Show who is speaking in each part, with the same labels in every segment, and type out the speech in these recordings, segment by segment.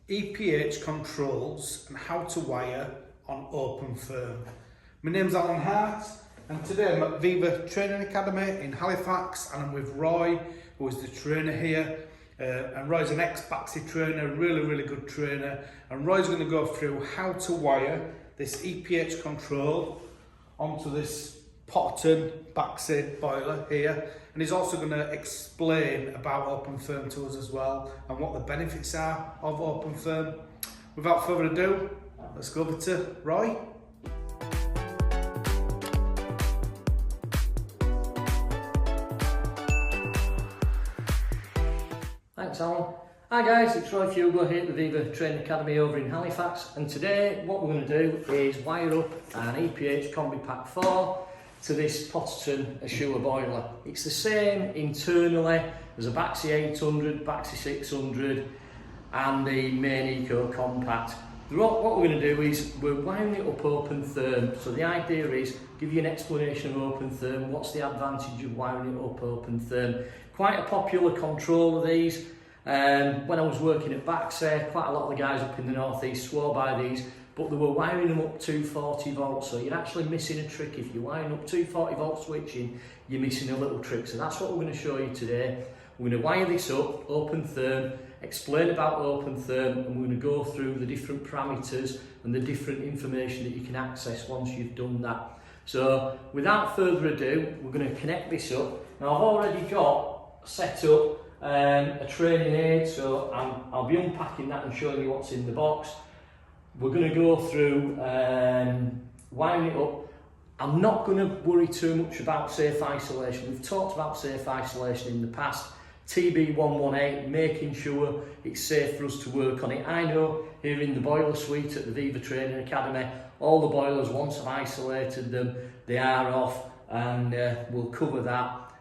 Speaker 1: EPH controls and how to wire on OpenTherm. My name's Alan Hart and today I'm at Viva Training Academy in Halifax and I'm with Roy, who is the trainer here. And Roy's an ex-Baxi trainer, really good trainer, and Roy's going to go through how to wire this EPH control onto this Potterton Baxi boiler here, and he's also going to explain about OpenTherm to us as well and what the benefits are of OpenTherm. Without further ado, let's go over to Roy.
Speaker 2: Thanks Alan. Hi guys, it's Roy Fugler here at the Viva Training Academy over in Halifax, and today what we're going to do is wire up an EPH Combi Pack 4 to this Potterton Assure boiler. It's the same internally as a Baxi 800, Baxi 600 and the main Eco Compact. What we're going to do is we're wiring it up OpenTherm. So the idea is give you an explanation of OpenTherm, what's the advantage of wiring it up OpenTherm. Quite a popular control of these. When I was working at Baxi, quite a lot of the guys up in the northeast swore by these, but they were wiring them up 240 volts, so you're actually missing a trick. If you're wiring up 240 volt switching, you're missing a little trick. So that's what we're going to show you today. We're going to wire this up OpenTherm, explain about OpenTherm, and we're going to go through the different parameters and the different information that you can access once you've done that. So without further ado, we're going to connect this up. Now I've already got set up a training aid, so I'll be unpacking that and showing you what's in the box. We're going to go through wiring it up. I'm not going to worry too much about safe isolation. We've talked about safe isolation in the past. TB118, making sure it's safe for us to work on it. I know here in the boiler suite at the Viva Training Academy, all the boilers, once I've isolated them, they are off, and we'll cover that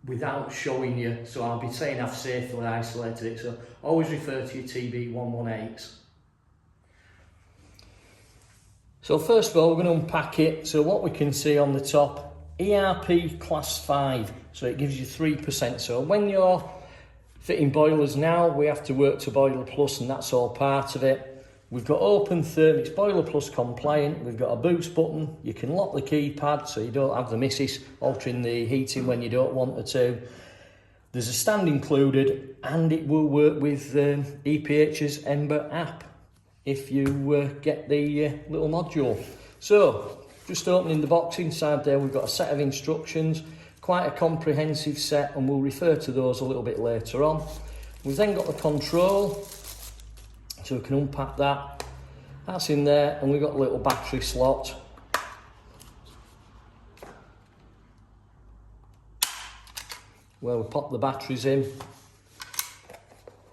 Speaker 2: without showing you. So I'll be saying I've safely isolated it. So always refer to your TB118s. So first of all, we're going to unpack it. So what we can see on the top, ERP class 5, so it gives you 3%. So when you're fitting boilers now, we have to work to Boiler Plus, and that's all part of it. We've got OpenTherm, it's Boiler Plus compliant. We've got a boost button. You can lock the keypad so you don't have the missus altering the heating when you don't want her to. There's a stand included, and it will work with EPH's Ember app if you get the little module. So just opening the box, inside there we've got a set of instructions, quite a comprehensive set, and we'll refer to those a little bit later on. We've then got the control, so we can unpack that. That's in there, and we've got a little battery slot. Where we pop the batteries in.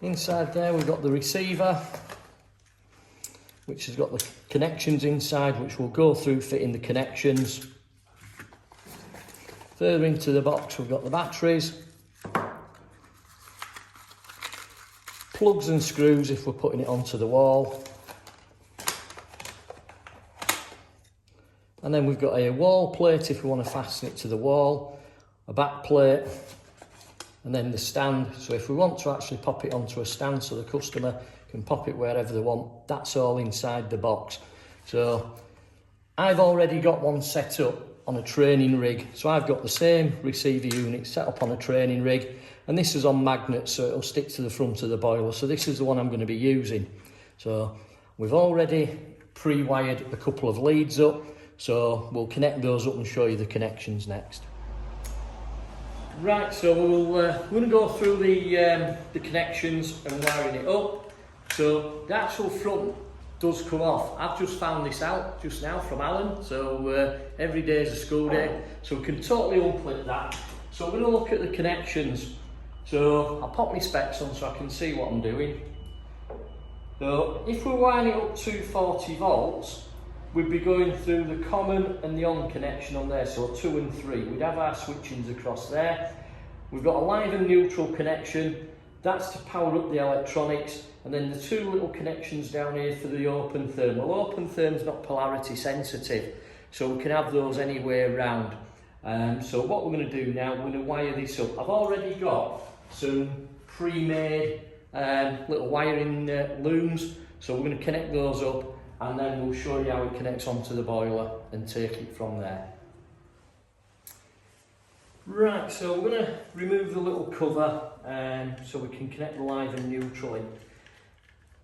Speaker 2: Inside there we've got the receiver, which has got the connections inside, which we'll go through fitting the connections. Further into the box we've got the batteries, plugs and screws if we're putting it onto the wall, and then we've got a wall plate if we want to fasten it to the wall, a back plate, and then the stand. So if we want to actually pop it onto a stand so the customer can pop it wherever they want, that's all inside the box. So I've already got one set up on a training rig, so I've got the same receiver unit set up on a training rig, and this is on magnets, so it'll stick to the front of the boiler. So this is the one I'm going to be using. So we've already pre-wired a couple of leads up, so we'll connect those up and show you the connections next. Right, so we're going to go through the connections and wiring it up. So the actual front does come off. I've just found this out just now from Alan, so every day is a school day, so we can totally unclip that. So we're going to look at the connections. So I'll pop my specs on so I can see what I'm doing. So if we're wiring it up 240 volts, we'd be going through the common and the on connection on there, so 2 and 3. We'd have our switchings across there. We've got a live and neutral connection. That's to power up the electronics, and then the two little connections down here for the OpenTherm. Well, OpenTherm's not polarity sensitive, so we can have those anywhere around. So what we're going to do now, we're going to wire this up. I've already got some pre-made little wiring looms, so we're going to connect those up and then we'll show you how it connects onto the boiler and take it from there. Right, so we're going to remove the little cover so we can connect the live and neutral in.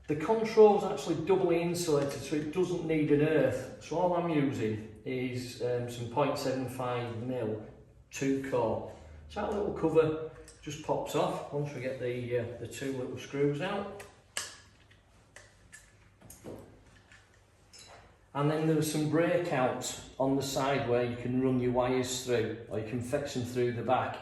Speaker 2: The control's actually doubly insulated, so it doesn't need an earth. So all I'm using is some 0.75mm 2-core. So that little cover just pops off once we get the two little screws out. And then there are some breakouts on the side where you can run your wires through, or you can fix them through the back.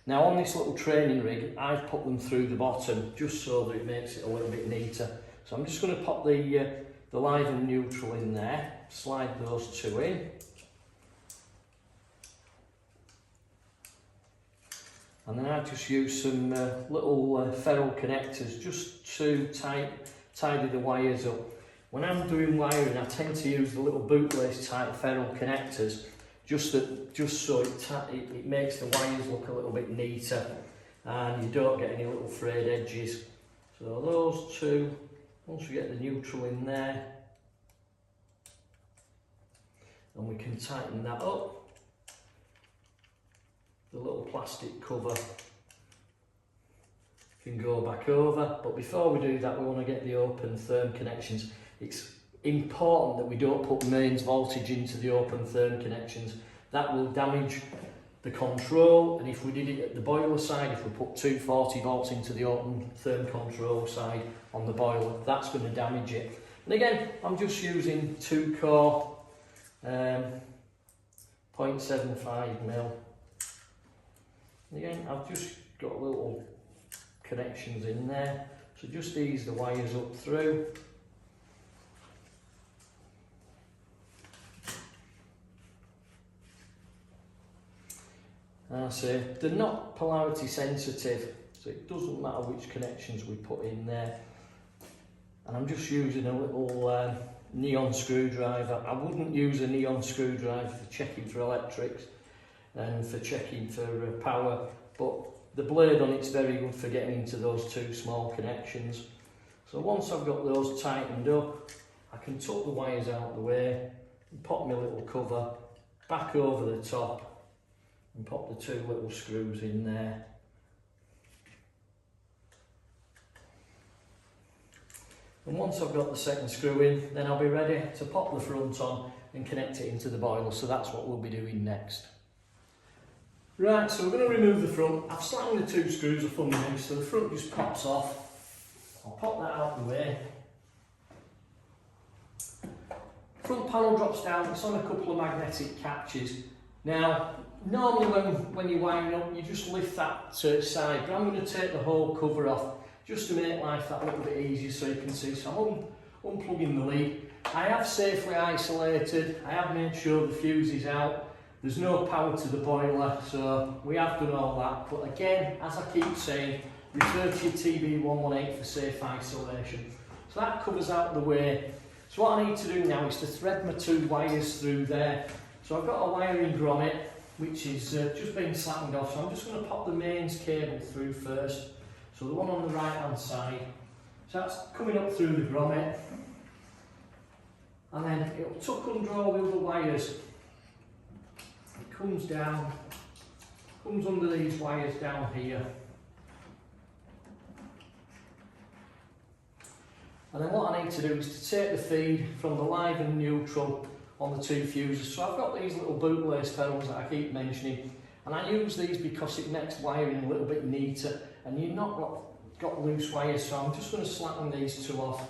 Speaker 2: Now on this little training rig, I've put them through the bottom just so that it makes it a little bit neater. So I'm just going to pop the live and neutral in there, slide those two in. And then I just use some little ferrule connectors just to tidy the wires up. When I'm doing wiring, I tend to use the little bootlace type ferrule connectors just so it makes the wires look a little bit neater and you don't get any little frayed edges. So those two, once we get the neutral in there, and we can tighten that up, the little plastic cover can go back over. But before we do that, we want to get the OpenTherm connections. It's important that we don't put mains voltage into the OpenTherm connections. That will damage the control, and if we did it at the boiler side, if we put 240 volts into the OpenTherm control side on the boiler, that's going to damage it. And again, I'm just using 2-core 0.75mm. Again, I've just got little connections in there, so just ease the wires up through. So they're not polarity sensitive, so it doesn't matter which connections we put in there. And I'm just using a little neon screwdriver. I wouldn't use a neon screwdriver for checking for electrics and for checking for power, but the blade on it's very good for getting into those two small connections. So once I've got those tightened up, I can tuck the wires out of the way and pop my little cover back over the top and pop the two little screws in there. And once I've got the second screw in, then I'll be ready to pop the front on and connect it into the boiler. So that's what we'll be doing next. Right, so we're going to remove the front. I've slanged the two screws up underneath, so the front just pops off. I'll pop that out of the way. Front panel drops down, it's on a couple of magnetic catches. Now, normally when you're wiring up, you just lift that to the side, but I'm going to take the whole cover off just to make life that little bit easier so you can see. So I'm unplugging the lead. I have safely isolated, I have made sure the fuse is out. There's no power to the boiler, so we have done all that. But again, as I keep saying, refer to your TB118 for safe isolation. So that covers out the way. So what I need to do now is to thread my two wires through there. So I've got a wiring grommet, which is just being slackened off. So I'm just going to pop the mains cable through first. So the one on the right hand side. So that's coming up through the grommet. And then it'll tuck under all the other wires. It comes down, comes under these wires down here. And then what I need to do is to take the feed from the live and neutral on the two fuses. So I've got these little bootlace ferrules that I keep mentioning, and I use these because it makes wiring a little bit neater and you've not got loose wires, so I'm just going to slacken these two off.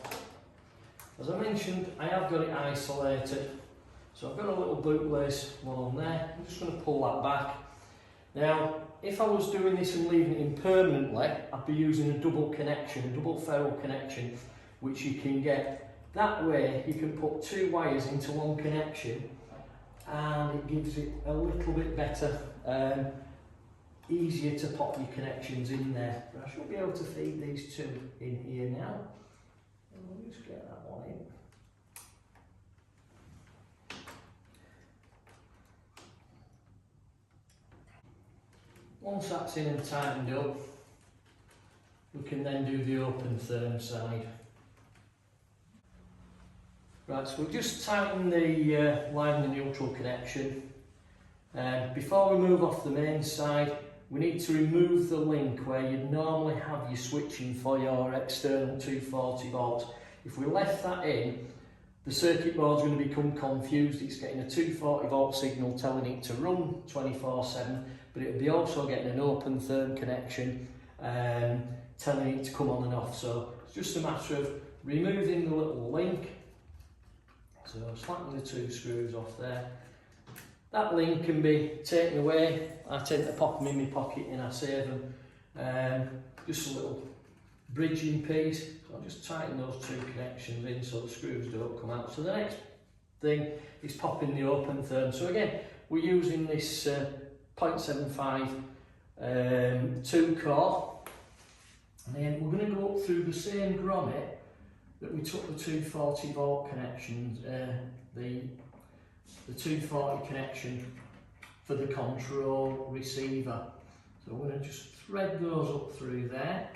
Speaker 2: As I mentioned, I have got it isolated, so I've got a little bootlace one on there. I'm just going to pull that back. Now, if I was doing this and leaving it in permanently, I'd be using a double connection, a double ferrule connection, which you can get. That way you can put two wires into one connection and it gives it a little bit better, easier to pop your connections in there. But I should be able to feed these two in here now. And we'll just get that one in. Once that's in and tightened up, we can then do the OpenTherm side. Right, so we'll just tighten the line and the neutral connection. Before we move off the main side, we need to remove the link where you'd normally have your switching for your external 240 volts. If we left that in, the circuit board's going to become confused. It's getting a 240 volt signal telling it to run 24/7, but it'll be also getting an OpenTherm connection telling it to come on and off. So it's just a matter of removing the little link. So slapping the 2 screws off there. That link can be taken away. I tend to pop them in my pocket and I save them. Just a little bridging piece. So I'll just tighten those 2 connections in so the screws don't come out. So the next thing is popping the OpenTherm. So again, we're using this 0.75 2 core. And then we're going to go up through the same grommet that we took the 240 volt connections, the 240 connection for the control receiver. So we're going to just thread those up through there,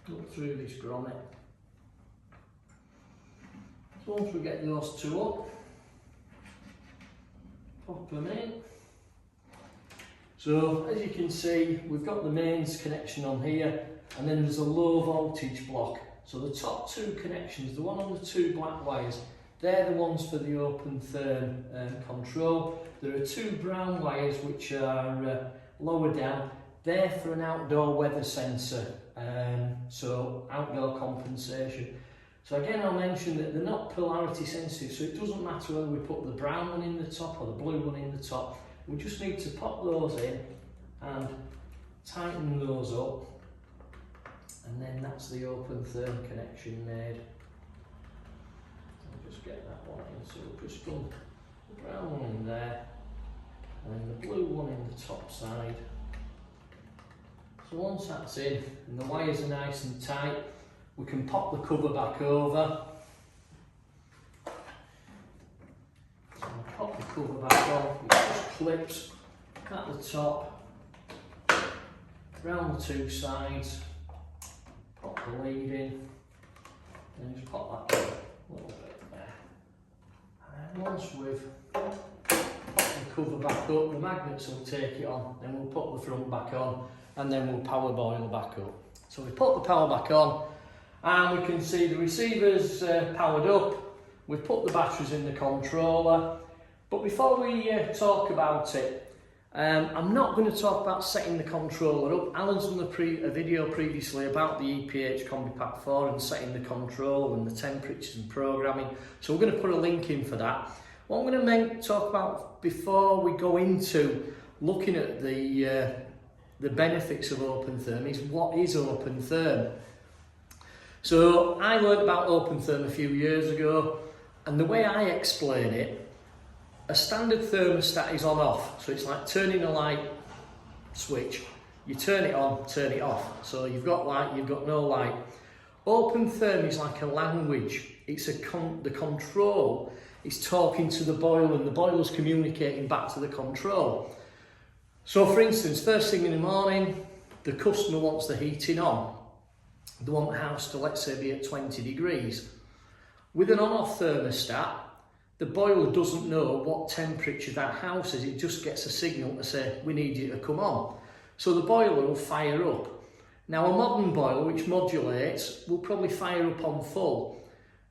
Speaker 2: up through this grommet. So once we get those 2 up, pop them in. So as you can see, we've got the mains connection on here, and then there's a low voltage block. So the top 2 connections, the one on the 2 black wires, they're the ones for the OpenTherm control. There are 2 brown wires which are lower down. They're for an outdoor weather sensor, so outdoor compensation. So again, I'll mention that they're not polarity sensitive, so it doesn't matter whether we put the brown one in the top or the blue one in the top. We just need to pop those in and tighten those up. And then that's the OpenTherm connection made. I'll just get that one in. So we'll just put the brown one in there, and then the blue one in the top side. So once that's in, and the wires are nice and tight, we can pop the cover back over. So I'll pop the cover back on, it just clips at the top, round the 2 sides. Pop the lead in, and just pop that a little bit there. And once we've the cover back up, the magnets will take it on, then we'll put the front back on, and then we'll power boil back up. So we put the power back on, and we can see the receiver's powered up. We've put the batteries in the controller, but before we talk about it, I'm not going to talk about setting the controller up. Alan's done a video previously about the EPH Combi Pack 4 and setting the control and the temperatures and programming. So we're going to put a link in for that. What I'm going to talk about before we go into looking at the benefits of OpenTherm is what is OpenTherm. So I learned about OpenTherm a few years ago, and the way I explain it, a standard thermostat is on off, so it's like turning a light switch. You turn it on, turn it off. So you've got light, you've got no light. OpenTherm is like a language. It's the control is talking to the boiler, and the boiler's communicating back to the control. So for instance, first thing in the morning, the customer wants the heating on. They want the house to, let's say, be at 20 degrees. With an on-off thermostat, the boiler doesn't know what temperature that house is. It just gets a signal to say, we need you to come on. So the boiler will fire up. Now a modern boiler, which modulates, will probably fire up on full.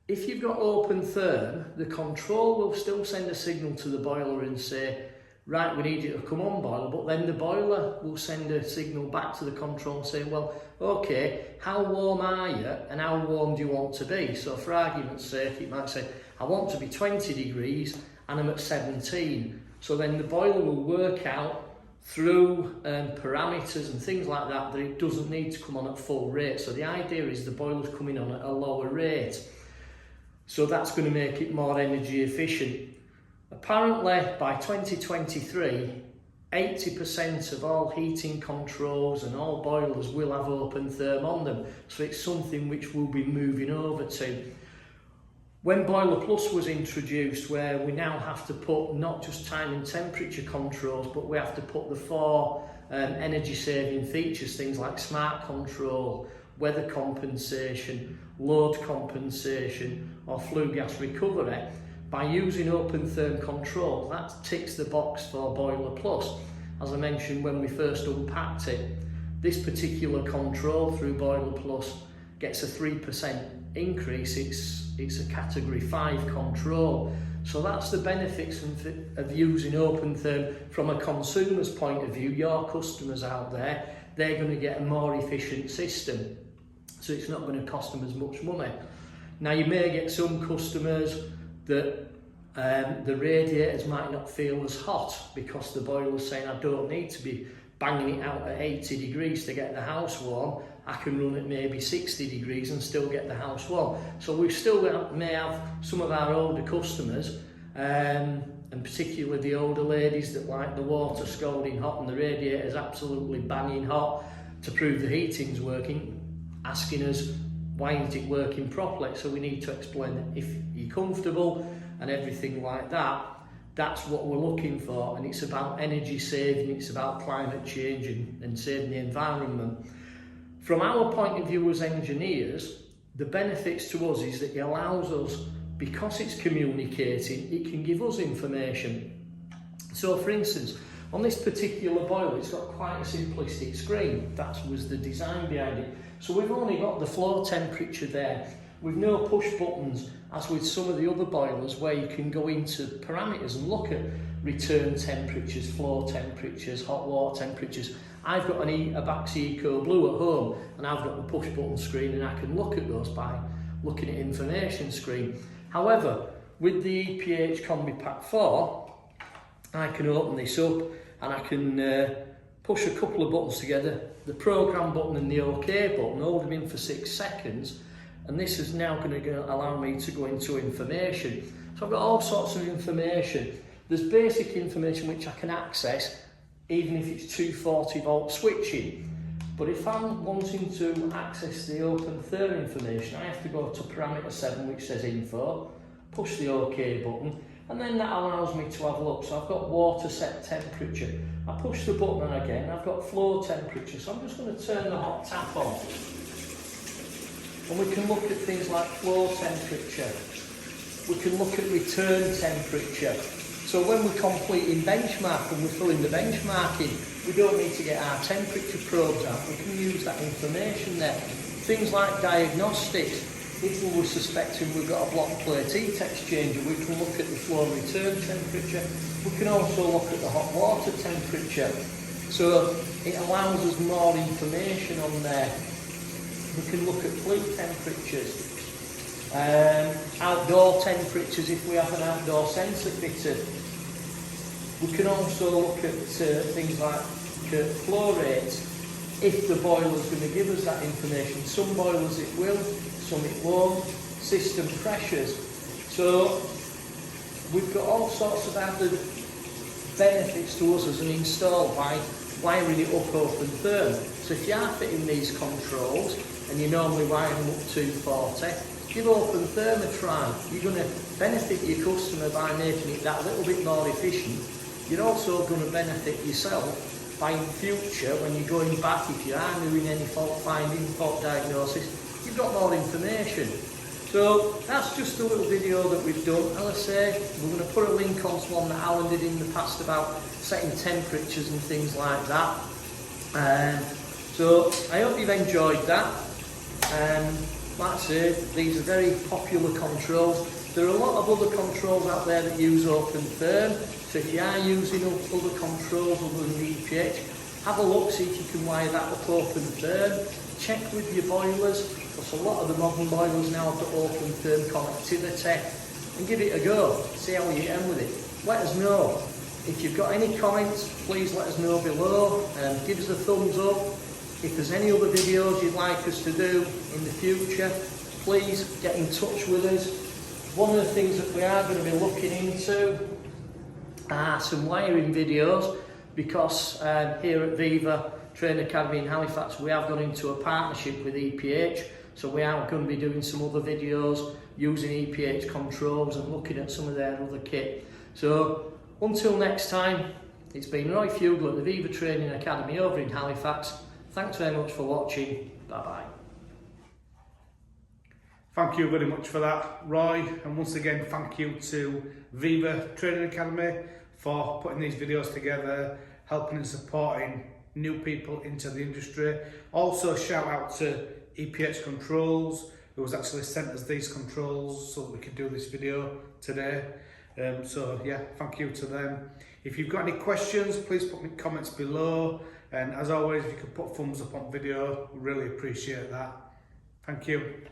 Speaker 2: If you've got OpenTherm, the control will still send a signal to the boiler and say, right, we need you to come on, boiler, but then the boiler will send a signal back to the control and say, well, okay, how warm are you and how warm do you want to be? So for argument's sake, it might say, I want to be 20 degrees and I'm at 17. So then the boiler will work out through parameters and things like that that it doesn't need to come on at full rate. So the idea is the boiler's coming on at a lower rate. So that's going to make it more energy efficient. Apparently by 2023, 80% of all heating controls and all boilers will have OpenTherm on them. So it's something which we'll be moving over to. When Boiler Plus was introduced, where we now have to put not just time and temperature controls, but we have to put the 4 energy saving features, things like smart control, weather compensation, load compensation or flue gas recovery. By using OpenTherm control, that ticks the box for Boiler Plus. As I mentioned when we first unpacked it, this particular control through Boiler Plus gets a 3% increase. It's a category 5 control. So that's the benefits of using OpenTherm from a consumer's point of view. Your customers out there, they're going to get a more efficient system. So it's not going to cost them as much money. Now you may get some customers that the radiators might not feel as hot because the boiler's saying I don't need to be banging it out at 80 degrees to get the house warm. I can run at maybe 60 degrees and still get the house warm. So we still may have some of our older customers, and particularly the older ladies that like the water scalding hot and the radiator's absolutely banging hot to prove the heating's working, asking us why isn't it working properly. So we need to explain that if you're comfortable and everything like that, that's what we're looking for. And it's about energy saving, it's about climate change and saving the environment. From our point of view as engineers, the benefits to us is that it allows us, because it's communicating, it can give us information. So for instance, on this particular boiler, it's got quite a simplistic screen. That was the design behind it. So we've only got the floor temperature there, with no push buttons, as with some of the other boilers where you can go into parameters and look at return temperatures, floor temperatures, hot water temperatures. I've got a Baxi Eco Blue at home, and I've got the push button screen, and I can look at those by looking at information screen. However, with the EPH Combi Pack 4, I can open this up and I can push a couple of buttons together, the program button and the OK button, hold them in for 6 seconds, and this is now going to allow me to go into information. So I've got all sorts of information. There's basic information which I can access even if it's 240 volt switching. But if I'm wanting to access the OpenTherm information, I have to go to parameter 7, which says info, push the OK button, and then that allows me to have a look. So I've got water set temperature. I push the button and again, I've got floor temperature. So I'm just going to turn the hot tap on. And we can look at things like floor temperature. We can look at return temperature. So when we're completing benchmark and we're filling the benchmarking, we don't need to get our temperature probes out. We can use that information there. Things like diagnostics. If we were suspecting we've got a block plate heat exchanger, we can look at the flow return temperature. We can also look at the hot water temperature. So it allows us more information on there. We can look at flue temperatures. Outdoor temperatures if we have an outdoor sensor fitted. We can also look at things like flow rates if the boiler is going to give us that information. Some boilers it will, some it won't. System pressures. So we've got all sorts of added benefits to us as an install by wiring it up OpenTherm. So if you are fitting these controls and you normally wire them up 240, give OpenTherm a try. You're going to benefit your customer by making it that little bit more efficient. You're also going to benefit yourself by in future, when you're going back, if you are doing any fault finding, fault diagnosis, you've got more information. So that's just a little video that we've done. As I say, we're going to put a link onto one that Alan did in the past about setting temperatures and things like that. So I hope you've enjoyed that. Like I say, these are very popular controls. There are a lot of other controls out there that use OpenTherm. So if you are using other controls other than the EPH, have a look, see if you can wire that up OpenTherm. Check with your boilers, because a lot of the modern boilers now have got OpenTherm connectivity, and give it a go. See how you get on with it. Let us know. If you've got any comments, please let us know below, and give us a thumbs up. If there's any other videos you'd like us to do in the future, please get in touch with us. One of the things that we are going to be looking into are some wiring videos, because here at Viva Training Academy in Halifax we have gone into a partnership with EPH, so we are going to be doing some other videos using EPH controls and looking at some of their other kit. So until next time, It's been Roy Fugel at the Viva Training Academy over in Halifax. Thanks very much for watching. Bye bye.
Speaker 1: Thank you very much for that, Roy, and once again thank you to Viva Training Academy for putting these videos together, helping and supporting new people into the industry. Also shout out to EPH Controls, who has actually sent us these controls so that we could do this video today. So yeah, thank you to them. If you've got any questions, please put me comments below, and as always, if you could put thumbs up on video, really appreciate that. Thank you.